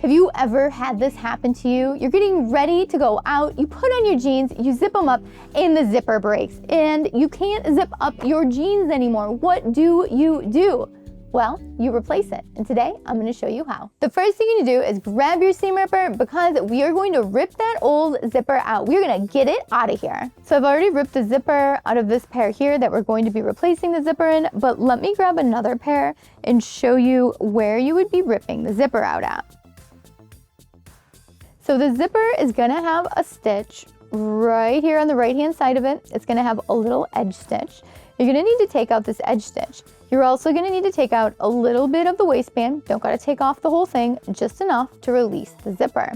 Have you ever had this happen to you? You're getting ready to go out, you put on your jeans, you zip them up, and the zipper breaks, and you can't zip up your jeans anymore. What do you do? Well, you replace it, and today I'm going to show you how. The first thing you need to do is grab your seam ripper because we are going to rip that old zipper out. We're going to get it out of here. So I've already ripped the zipper out of this pair here that we're going to be replacing the zipper in, but let me grab another pair and show you where you would be ripping the zipper out at. So the zipper is going to have a stitch right here on the right-hand side of it. It's going to have a little edge stitch. You're going to need to take out this edge stitch. You're also going to need to take out a little bit of the waistband. Don't got to take off the whole thing, just enough to release the zipper.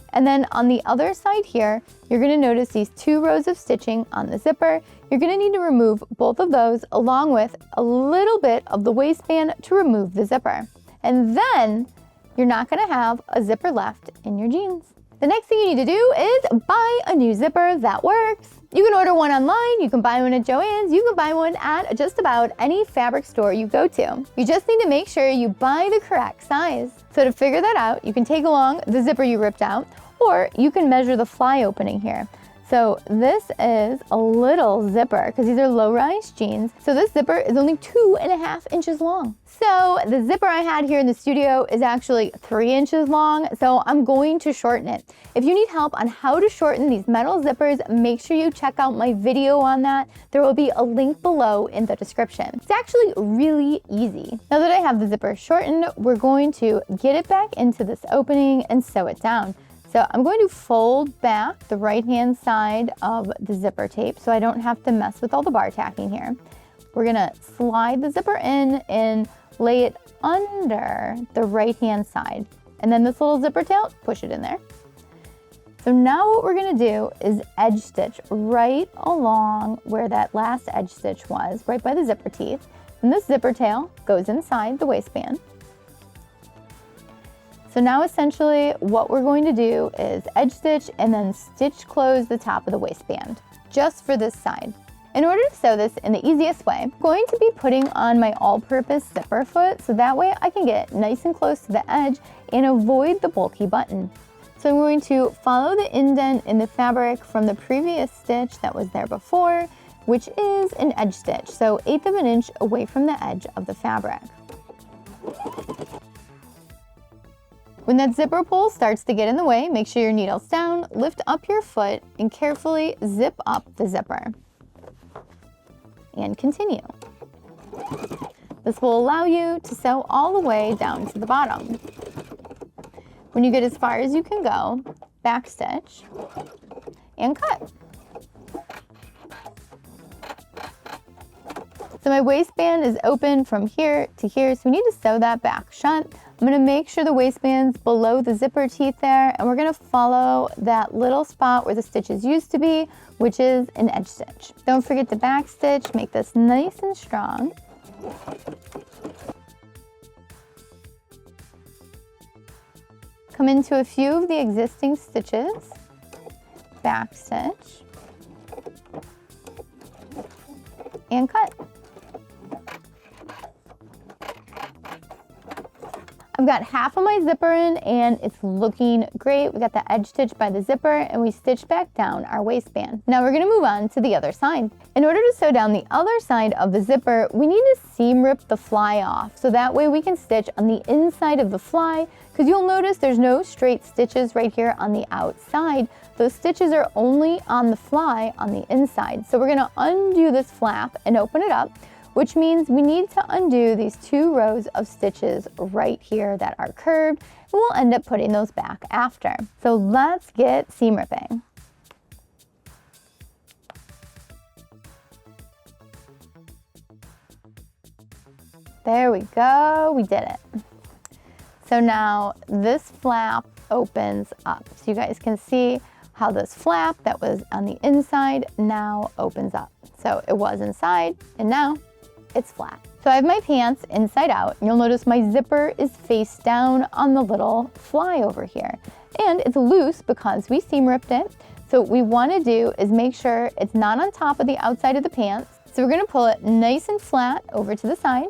And then on the other side here, you're going to notice these 2 rows of stitching on the zipper. You're going to need to remove both of those along with a little bit of the waistband to remove the zipper. And then you're not going to have a zipper left in your jeans. The next thing you need to do is buy a new zipper that works. You can order one online, you can buy one at Joann's, you can buy one at just about any fabric store you go to. You just need to make sure you buy the correct size. So to figure that out, you can take along the zipper you ripped out, or you can measure the fly opening here. So this is a little zipper because these are low-rise jeans. So this zipper is only 2.5 inches long. So the zipper I had here in the studio is actually 3 inches long. So I'm going to shorten it. If you need help on how to shorten these metal zippers, make sure you check out my video on that. There will be a link below in the description. It's actually really easy. Now that I have the zipper shortened, we're going to get it back into this opening and sew it down. So I'm going to fold back the right-hand side of the zipper tape so I don't have to mess with all the bar tacking here. We're gonna slide the zipper in and lay it under the right-hand side. And then this little zipper tail, push it in there. So now what we're gonna do is edge stitch right along where that last edge stitch was, right by the zipper teeth. And this zipper tail goes inside the waistband. So now essentially what we're going to do is edge stitch and then stitch close the top of the waistband, just for this side. In order to sew this in the easiest way, I'm going to be putting on my all-purpose zipper foot so that way I can get nice and close to the edge and avoid the bulky button. So I'm going to follow the indent in the fabric from the previous stitch that was there before, which is an edge stitch, so 1/8 of an inch away from the edge of the fabric. When that zipper pull starts to get in the way, make sure your needle's down, lift up your foot, and carefully zip up the zipper. And continue. This will allow you to sew all the way down to the bottom. When you get as far as you can go, backstitch and cut. So my waistband is open from here to here, so we need to sew that back shut. I'm gonna make sure the waistband's below the zipper teeth there, and we're gonna follow that little spot where the stitches used to be, which is an edge stitch. Don't forget to back stitch, make this nice and strong. Come into a few of the existing stitches, back stitch, and cut. I've got half of my zipper in and it's looking great. We got the edge stitch by the zipper and we stitched back down our waistband. Now we're gonna move on to the other side. In order to sew down the other side of the zipper, we need to seam rip the fly off. So that way we can stitch on the inside of the fly, because you'll notice there's no straight stitches right here on the outside. Those stitches are only on the fly on the inside. So we're gonna undo this flap and open it up, which means we need to undo these 2 rows of stitches right here that are curved, and we'll end up putting those back after. So let's get seam ripping. There we go, we did it. So now this flap opens up. So you guys can see how this flap that was on the inside now opens up. So it was inside and now it's flat. So I have my pants inside out. You'll notice my zipper is face down on the little fly over here. And it's loose because we seam ripped it. So what we wanna do is make sure it's not on top of the outside of the pants. So we're gonna pull it nice and flat over to the side,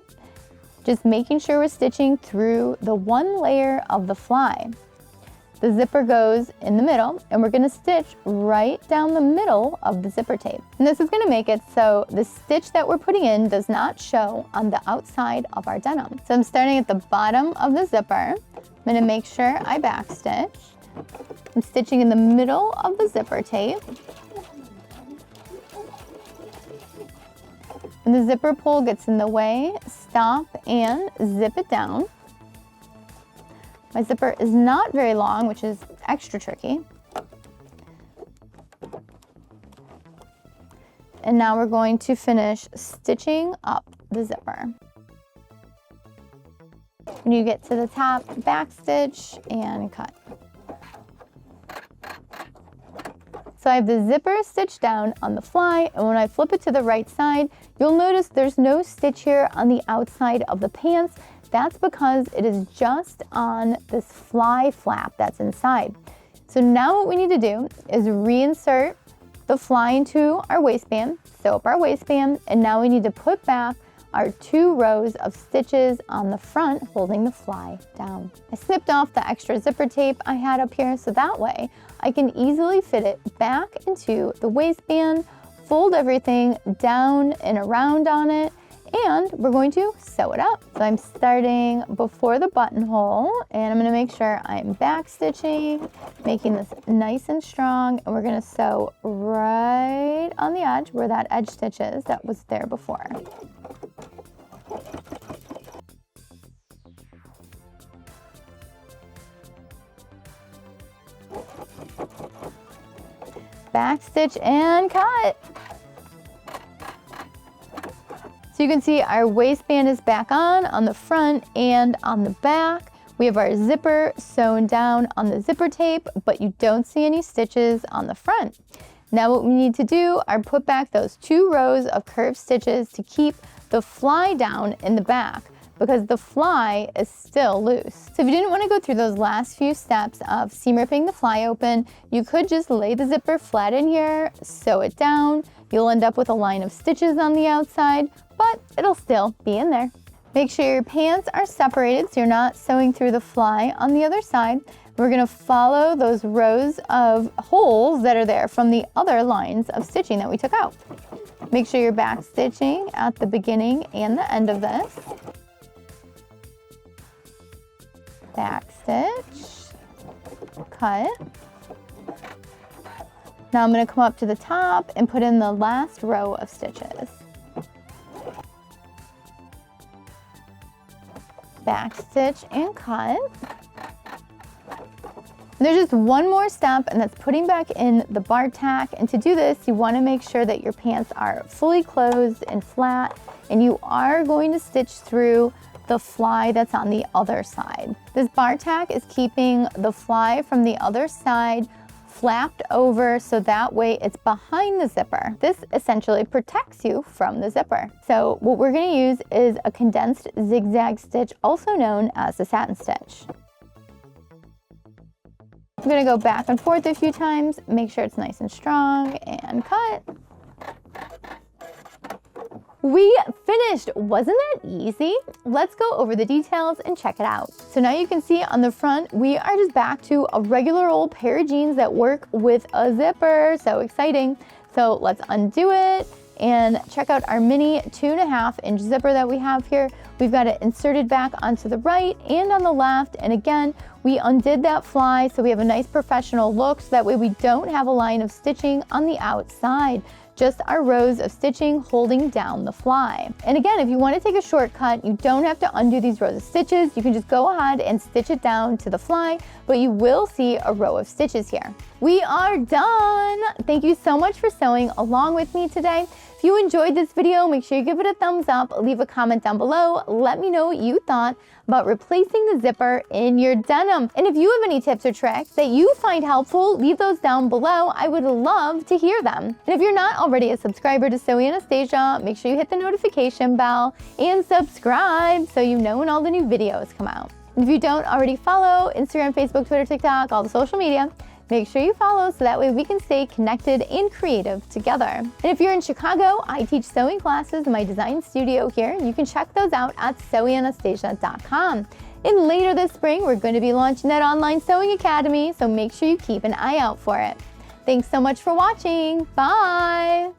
just making sure we're stitching through the one layer of the fly. the zipper goes in the middle, and we're gonna stitch right down the middle of the zipper tape. And this is gonna make it so the stitch that we're putting in does not show on the outside of our denim. So I'm starting at the bottom of the zipper. I'm gonna make sure I backstitch. I'm stitching in the middle of the zipper tape. When the zipper pull gets in the way, stop and zip it down. My zipper is not very long, which is extra tricky. And now we're going to finish stitching up the zipper. When you get to the top, backstitch and cut. So I have the zipper stitched down on the fly, and when I flip it to the right side, you'll notice there's no stitch here on the outside of the pants. That's because it is just on this fly flap that's inside. So now what we need to do is reinsert the fly into our waistband, sew up our waistband, and now we need to put back our 2 rows of stitches on the front holding the fly down. I snipped off the extra zipper tape I had up here so that way I can easily fit it back into the waistband, fold everything down and around on it, and we're going to sew it up. So I'm starting before the buttonhole, and I'm gonna make sure I'm back stitching, making this nice and strong, and we're gonna sew right on the edge where that edge stitch is that was there before. Back stitch and cut. So you can see our waistband is back on the front and on the back. We have our zipper sewn down on the zipper tape, but you don't see any stitches on the front. Now what we need to do are put back those 2 rows of curved stitches to keep the fly down in the back, because the fly is still loose. So if you didn't want to go through those last few steps of seam ripping the fly open, you could just lay the zipper flat in here, sew it down. You'll end up with a line of stitches on the outside, but it'll still be in there. Make sure your pants are separated so you're not sewing through the fly on the other side. We're gonna follow those rows of holes that are there from the other lines of stitching that we took out. Make sure you're back stitching at the beginning and the end of this. Back stitch, cut. Now I'm going to come up to the top and put in the last row of stitches. Back stitch and cut. And there's just one more step, and that's putting back in the bar tack. And to do this, you want to make sure that your pants are fully closed and flat, and you are going to stitch through the fly that's on the other side. This bar tack is keeping the fly from the other side flapped over so that way it's behind the zipper. This essentially protects you from the zipper. So what we're going to use is a condensed zigzag stitch, also known as the satin stitch. I'm going to go back and forth a few times, make sure it's nice and strong, and cut. We finished! Wasn't that easy? Let's go over the details and check it out. So now you can see on the front, we are just back to a regular old pair of jeans that work with a zipper. So exciting. So let's undo it and check out our mini 2.5-inch zipper that we have here. We've got it inserted back onto the right and on the left. And again, we undid that fly so we have a nice professional look, so that way we don't have a line of stitching on the outside. Just our rows of stitching holding down the fly. And again, if you want to take a shortcut, you don't have to undo these rows of stitches. You can just go ahead and stitch it down to the fly, but you will see a row of stitches here. We are done! Thank you so much for sewing along with me today. If you enjoyed this video, make sure you give it a thumbs up, leave a comment down below, let me know what you thought about replacing the zipper in your denim. And if you have any tips or tricks that you find helpful, leave those down below. I would love to hear them. And if you're not already a subscriber to Sew Anastasia, make sure you hit the notification bell and subscribe so you know when all the new videos come out. And if you don't already follow Instagram, Facebook, Twitter, TikTok, all the social media, make sure you follow so that way we can stay connected and creative together. And if you're in Chicago, I teach sewing classes in my design studio here. You can check those out at sewanastasia.com. And later this spring, we're going to be launching that online sewing academy, so make sure you keep an eye out for it. Thanks so much for watching. Bye!